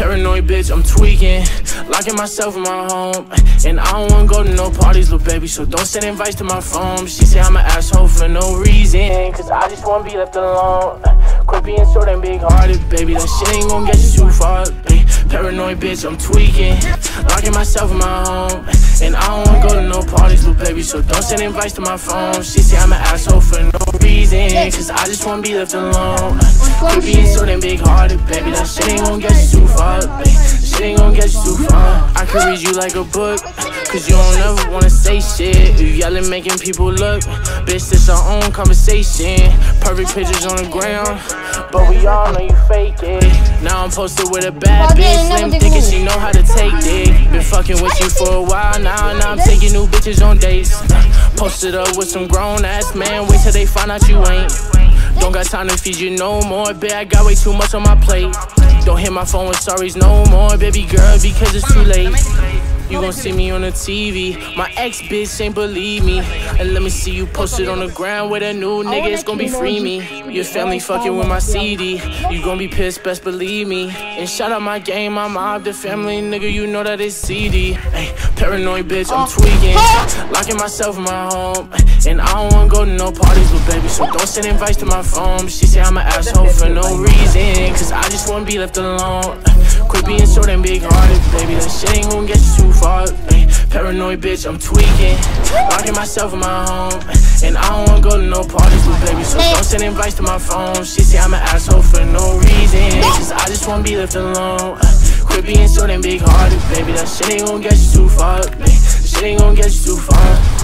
paranoid bitch, I'm tweaking, locking myself in my home. And I don't wanna go to no parties, little baby, so don't send invites to my phone. She say I'm an asshole for no reason, cause I just wanna be left alone. Quit being so damn big-hearted, baby, that shit ain't gon' get you too far. Paranoid bitch, I'm tweaking, locking myself in my home. And I don't wanna go to no parties, little baby, so don't send invites to my phone. She say I'm an asshole for no reason, cause I just wanna be left alone. Quit being so damn big-hearted, baby, that shit ain't gon' get you too far. Shit ain't gon' get you too far. I could read you like a book, cause you don't ever wanna say shit. You yelling, making people look. Bitch, this our own conversation. Perfect pictures on the ground, but we all know you fake it. Now I'm posted with a bad bitch, slim thinking she know how to take dick. Been fucking with you for a while now I'm taking new bitches on dates. Posted up with some grown ass man, wait till they find out you ain't. Don't got time to feed you no more, bitch, I got way too much on my plate. Don't hit my phone with sorries no more, baby girl, because it's too late. You gon' see me on the TV, my ex-bitch ain't believe me. And let me see you posted on the ground with a new nigga, it's gon' be free me. Your family fucking with my CD, you gon' be pissed, best believe me. And shout out my game, I mob the family, nigga, you know that it's CD. Ay, paranoid bitch, I'm tweaking, locking myself in my home. And I don't wanna go to no parties, little baby, so don't send invites to my phone. She say I'm an asshole for no reason, cause I just wanna be left alone. Quit being so damn big-hearted, baby, that shit ain't gon' get you too far. Paranoid bitch, I'm tweaking, locking myself in my home. And I don't wanna go to no parties, little baby, so don't send invites to my phone. She say I'm an asshole for no reason, cause I just wanna be left alone. Quit being so damn big-hearted, baby, that shit ain't gon' get you too far. Shit ain't gon' get you too far.